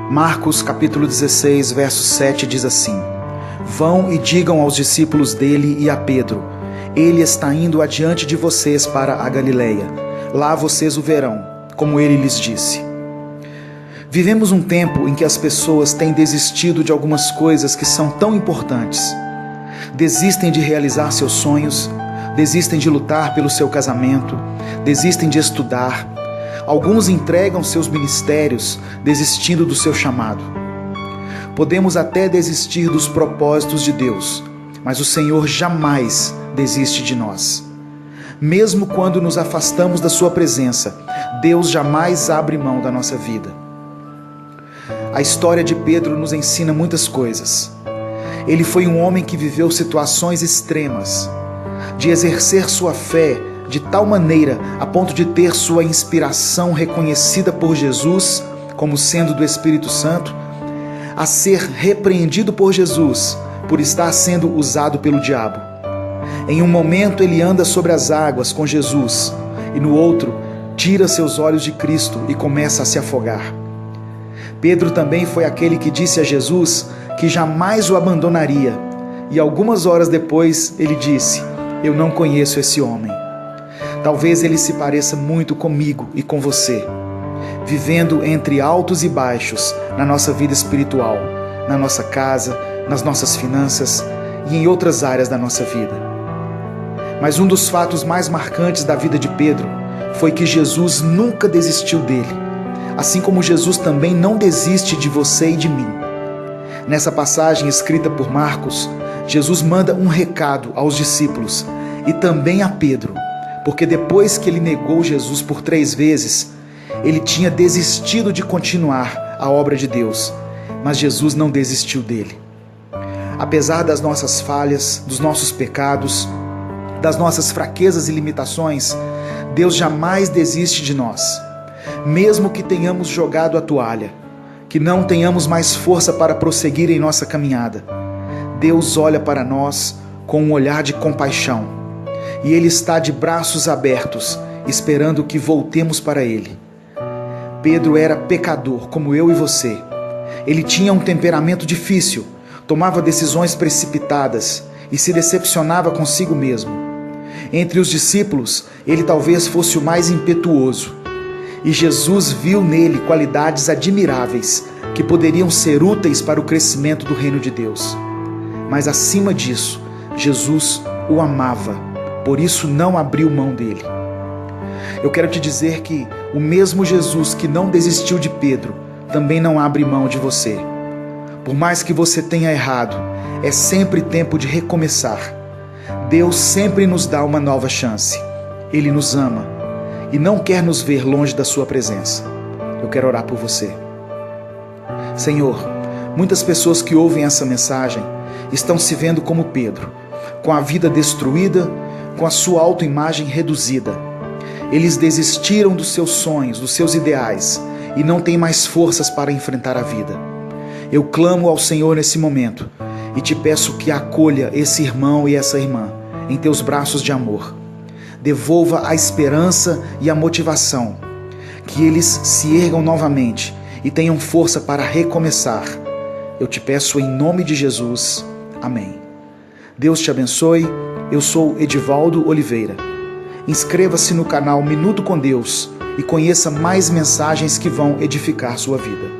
Marcos capítulo 16, verso 7 diz assim: Vão e digam aos discípulos dele e a Pedro: Ele está indo adiante de vocês para a Galileia. Lá vocês o verão, como ele lhes disse. Vivemos um tempo em que as pessoas têm desistido de algumas coisas que são tão importantes. Desistem de realizar seus sonhos, desistem de lutar pelo seu casamento, desistem de estudar. Alguns entregam seus ministérios, desistindo do seu chamado. Podemos até desistir dos propósitos de Deus, mas o Senhor jamais desiste de nós. Mesmo quando nos afastamos da sua presença, Deus jamais abre mão da nossa vida. A história de Pedro nos ensina muitas coisas. Ele foi um homem que viveu situações extremas, de exercer sua fé de tal maneira a ponto de ter sua inspiração reconhecida por Jesus como sendo do Espírito Santo, a ser repreendido por Jesus por estar sendo usado pelo diabo. Em um momento ele anda sobre as águas com Jesus e no outro tira seus olhos de Cristo e começa a se afogar. Pedro também foi aquele que disse a Jesus que jamais o abandonaria e algumas horas depois ele disse: Eu não conheço esse homem. Talvez ele se pareça muito comigo e com você, vivendo entre altos e baixos na nossa vida espiritual, na nossa casa, nas nossas finanças e em outras áreas da nossa vida. Mas um dos fatos mais marcantes da vida de Pedro foi que Jesus nunca desistiu dele, assim como Jesus também não desiste de você e de mim. Nessa passagem escrita por Marcos, Jesus manda um recado aos discípulos e também a Pedro, porque depois que ele negou Jesus por 3 vezes, ele tinha desistido de continuar a obra de Deus, mas Jesus não desistiu dele. Apesar das nossas falhas, dos nossos pecados, das nossas fraquezas e limitações, Deus jamais desiste de nós. Mesmo que tenhamos jogado a toalha, que não tenhamos mais força para prosseguir em nossa caminhada, Deus olha para nós com um olhar de compaixão. E Ele está de braços abertos, esperando que voltemos para Ele. Pedro era pecador, como eu e você. Ele tinha um temperamento difícil, tomava decisões precipitadas e se decepcionava consigo mesmo. Entre os discípulos, ele talvez fosse o mais impetuoso. E Jesus viu nele qualidades admiráveis que poderiam ser úteis para o crescimento do reino de Deus. Mas acima disso, Jesus o amava. Por isso não abriu mão dele. Eu quero te dizer que o mesmo Jesus que não desistiu de Pedro, também não abre mão de você. Por mais que você tenha errado, é sempre tempo de recomeçar. Deus sempre nos dá uma nova chance. Ele nos ama e não quer nos ver longe da sua presença. Eu quero orar por você. Senhor, muitas pessoas que ouvem essa mensagem estão se vendo como Pedro, com a vida destruída, com a sua autoimagem reduzida. Eles desistiram dos seus sonhos, dos seus ideais e não têm mais forças para enfrentar a vida. Eu clamo ao Senhor nesse momento e te peço que acolha esse irmão e essa irmã em teus braços de amor. Devolva a esperança e a motivação, que eles se ergam novamente e tenham força para recomeçar. Eu te peço em nome de Jesus. Amém. Deus te abençoe. Eu sou Edivaldo Oliveira. Inscreva-se no canal Minuto com Deus e conheça mais mensagens que vão edificar sua vida.